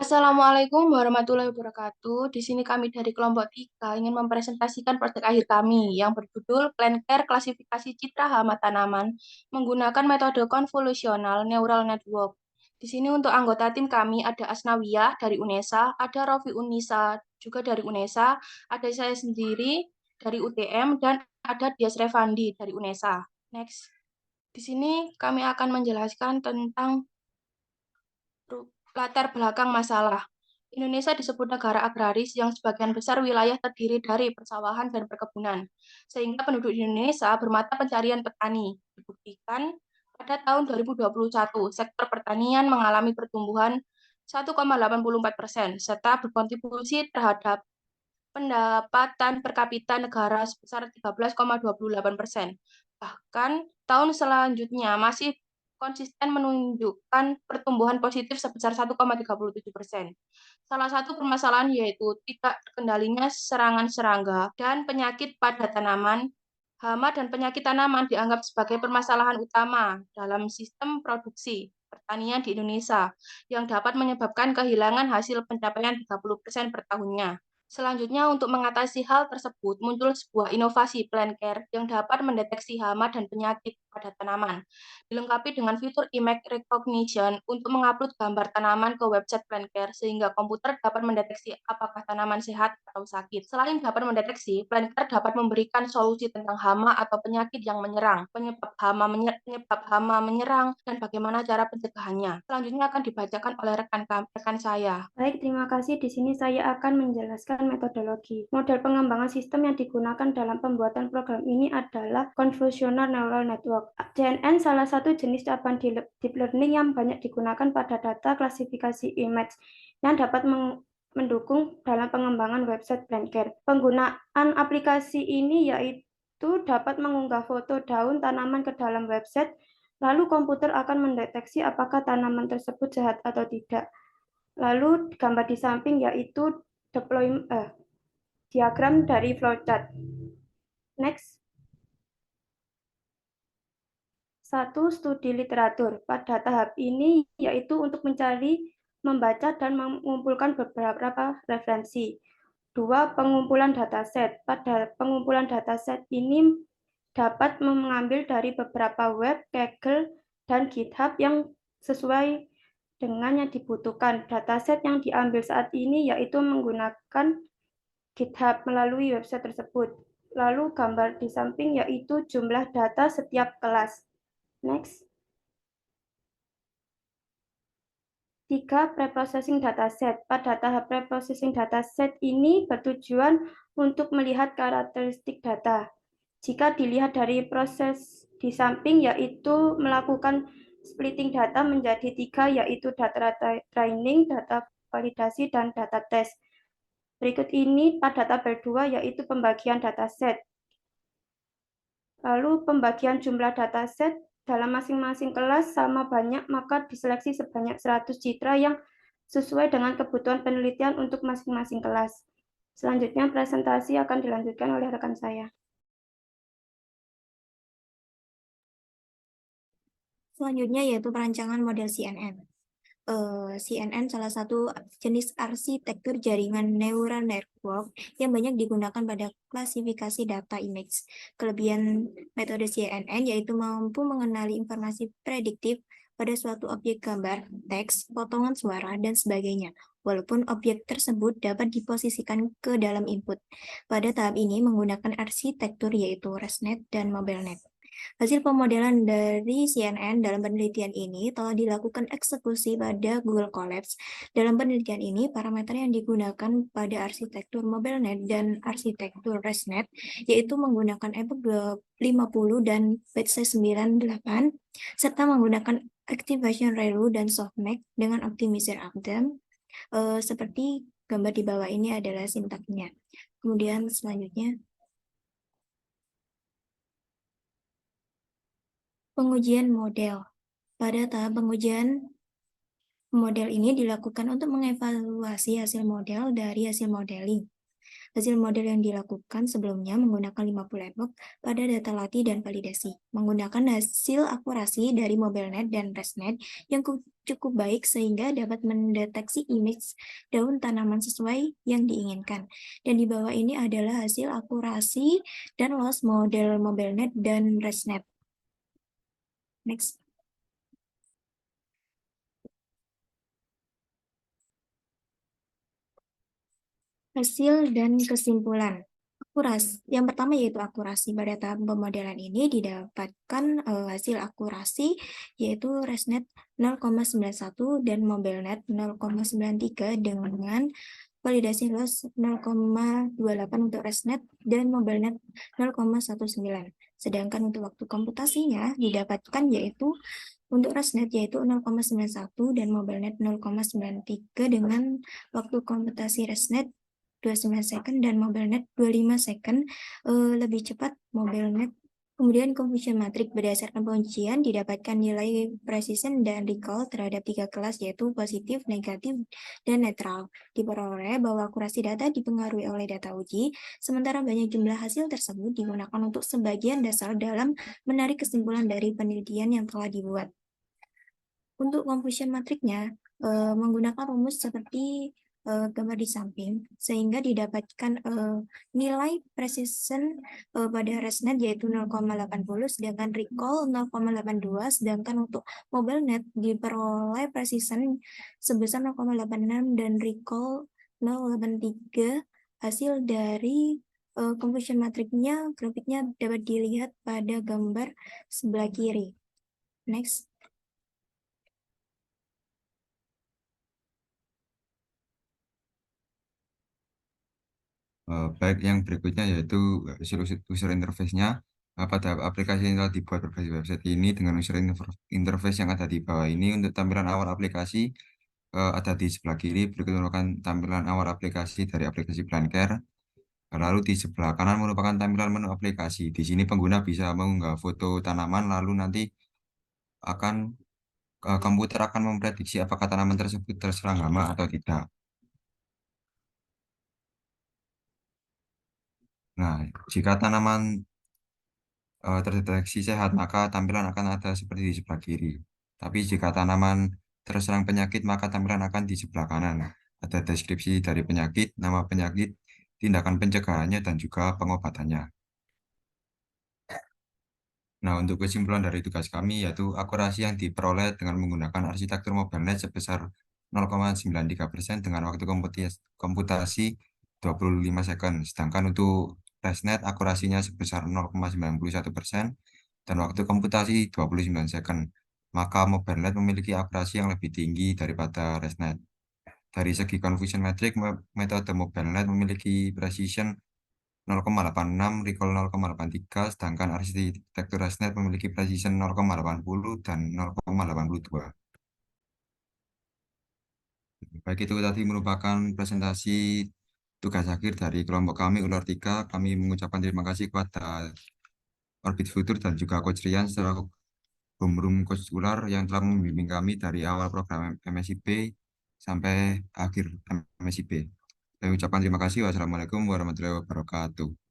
Assalamualaikum warahmatullahi wabarakatuh. Di sini kami dari kelompok 3 ingin mempresentasikan proyek akhir kami yang berjudul Plancare Klasifikasi Citra Hama Tanaman menggunakan metode konvolusional neural network. Di sini untuk anggota tim kami ada Asnawiyah dari UNESA, ada Rofi Unisa juga dari UNESA, ada saya sendiri dari UTM, dan ada Dias Revandi dari UNESA. Next. Di sini kami akan menjelaskan tentang latar belakang masalah. Indonesia disebut negara agraris yang sebagian besar wilayah terdiri dari persawahan dan perkebunan, sehingga penduduk Indonesia bermata pencarian petani. Dibuktikan pada tahun 2021, sektor pertanian mengalami pertumbuhan 1,84%, serta berkontribusi terhadap pendapatan per kapita negara sebesar 13,28%. Bahkan tahun selanjutnya masih konsisten menunjukkan pertumbuhan positif sebesar 1,37%. Salah satu permasalahan yaitu tidak terkendalinya serangan serangga dan penyakit pada tanaman. Hama dan penyakit tanaman dianggap sebagai permasalahan utama dalam sistem produksi pertanian di Indonesia yang dapat menyebabkan kehilangan hasil pencapaian 30% per tahunnya. Selanjutnya, untuk mengatasi hal tersebut, muncul sebuah inovasi Plancare yang dapat mendeteksi hama dan penyakit pada tanaman, dilengkapi dengan fitur image recognition untuk mengupload gambar tanaman ke website Plancare sehingga komputer dapat mendeteksi apakah tanaman sehat atau sakit. Selain dapat mendeteksi, Plancare dapat memberikan solusi tentang hama atau penyakit yang menyerang, penyebab hama menyerang, dan bagaimana cara pencegahannya. Selanjutnya akan dibacakan oleh rekan saya. Baik, terima kasih. Di sini saya akan menjelaskan metodologi. Model pengembangan sistem yang digunakan dalam pembuatan program ini adalah Convolutional Neural Network. CNN salah satu jenis cabang deep learning yang banyak digunakan pada data klasifikasi image yang dapat mendukung dalam pengembangan website Plancare. Penggunaan aplikasi ini yaitu dapat mengunggah foto daun tanaman ke dalam website, lalu komputer akan mendeteksi apakah tanaman tersebut sehat atau tidak. Lalu gambar di samping yaitu diagram dari flowchart. Next. 1. Studi literatur. Pada tahap ini yaitu untuk mencari, membaca, dan mengumpulkan beberapa referensi. 2. Pengumpulan dataset. Pada pengumpulan dataset ini dapat mengambil dari beberapa web, Kaggle, dan GitHub yang sesuai dengan yang dibutuhkan. Dataset yang diambil saat ini yaitu menggunakan GitHub melalui website tersebut. Lalu gambar di samping yaitu jumlah data setiap kelas. Next. 3. Preprocessing dataset. Pada tahap preprocessing dataset ini bertujuan untuk melihat karakteristik data. Jika dilihat dari proses di samping yaitu melakukan splitting data menjadi 3 yaitu data training, data validasi, dan data test. Berikut ini pada tabel 2 yaitu pembagian dataset. Lalu pembagian jumlah dataset dalam masing-masing kelas sama banyak, maka diseleksi sebanyak 100 citra yang sesuai dengan kebutuhan penelitian untuk masing-masing kelas. Selanjutnya presentasi akan dilanjutkan oleh rekan saya. Selanjutnya yaitu perancangan model CNN. CNN salah satu jenis arsitektur jaringan neural network yang banyak digunakan pada klasifikasi data image. Kelebihan metode CNN yaitu mampu mengenali informasi prediktif pada suatu objek gambar, teks, potongan suara, dan sebagainya, walaupun objek tersebut dapat diposisikan ke dalam input. Pada tahap ini menggunakan arsitektur yaitu ResNet dan MobileNet. Hasil pemodelan dari CNN dalam penelitian ini telah dilakukan eksekusi pada Google Colabs. Dalam penelitian ini, parameter yang digunakan pada arsitektur MobileNet dan arsitektur ResNet yaitu menggunakan EPUB 50 dan PET-98 serta menggunakan Activation ReLU dan Softmax dengan optimizer Updam. Seperti gambar di bawah ini adalah sintaknya. Kemudian selanjutnya pengujian model. Pada tahap pengujian model ini dilakukan untuk mengevaluasi hasil model dari hasil modeling. Hasil model yang dilakukan sebelumnya menggunakan 50 epoch pada data latih dan validasi, menggunakan hasil akurasi dari MobileNet dan ResNet yang cukup baik sehingga dapat mendeteksi image daun tanaman sesuai yang diinginkan. Dan di bawah ini adalah hasil akurasi dan loss model MobileNet dan ResNet. Next. Hasil dan kesimpulan. Yang pertama yaitu akurasi. Pada tahap pemodelan ini didapatkan hasil akurasi yaitu ResNet 0,91 dan MobileNet 0,93 dengan validasi loss 0,28 untuk ResNet dan MobileNet 0,19. Sedangkan untuk waktu komputasinya didapatkan yaitu untuk ResNet yaitu 0,91 dan MobileNet 0,93 dengan waktu komputasi ResNet 29 second dan MobileNet 25 second, lebih cepat MobileNet. Kemudian confusion matrix berdasarkan pengujian didapatkan nilai precision dan recall terhadap 3 kelas yaitu positif, negatif, dan netral. Diperoleh bahwa akurasi data dipengaruhi oleh data uji, sementara banyak jumlah hasil tersebut digunakan untuk sebagian dasar dalam menarik kesimpulan dari penelitian yang telah dibuat. Untuk confusion matrixnya menggunakan rumus seperti gambar di samping, sehingga didapatkan nilai precision pada ResNet yaitu 0,80, sedangkan recall 0,82, sedangkan untuk MobileNet diperoleh precision sebesar 0,86 dan recall 0,83. Hasil dari confusion matrixnya, grafiknya dapat dilihat pada gambar sebelah kiri. Next. Baik, yang berikutnya yaitu user interface-nya. Pada aplikasi yang telah dibuat berbasis website ini dengan user interface yang ada di bawah ini. Untuk tampilan awal aplikasi ada di sebelah kiri. Berikut merupakan tampilan awal aplikasi dari aplikasi Plancare. Lalu di sebelah kanan merupakan tampilan menu aplikasi. Di sini pengguna bisa mengunggah foto tanaman, lalu nanti komputer akan memprediksi apakah tanaman tersebut terserang hama atau tidak. Nah, jika tanaman terdeteksi sehat, maka tampilan akan ada seperti di sebelah kiri. Tapi jika tanaman terserang penyakit, maka tampilan akan di sebelah kanan. Ada deskripsi dari penyakit, nama penyakit, tindakan pencegahannya, dan juga pengobatannya. Nah, untuk kesimpulan dari tugas kami yaitu akurasi yang diperoleh dengan menggunakan arsitektur MobileNet sebesar 0,93% dengan waktu komputasi 25 second. Sedangkan untuk ResNet akurasinya sebesar 0,91% dan waktu komputasi 29 second. Maka MobileNet memiliki akurasi yang lebih tinggi daripada ResNet. Dari segi confusion metric, metode MobileNet memiliki precision 0,86, recall 0,83, sedangkan arsitektur ResNet memiliki precision 0,80 dan 0,82. Baik, itu tadi merupakan presentasi tugas akhir dari kelompok kami, Ular 3. Kami mengucapkan terima kasih kepada Orbit Future dan juga Coach Rian selaku homeroom Coach Ular yang telah membimbing kami dari awal program MSIP sampai akhir MSIP. Kami ucapkan terima kasih. Wassalamualaikum warahmatullahi wabarakatuh.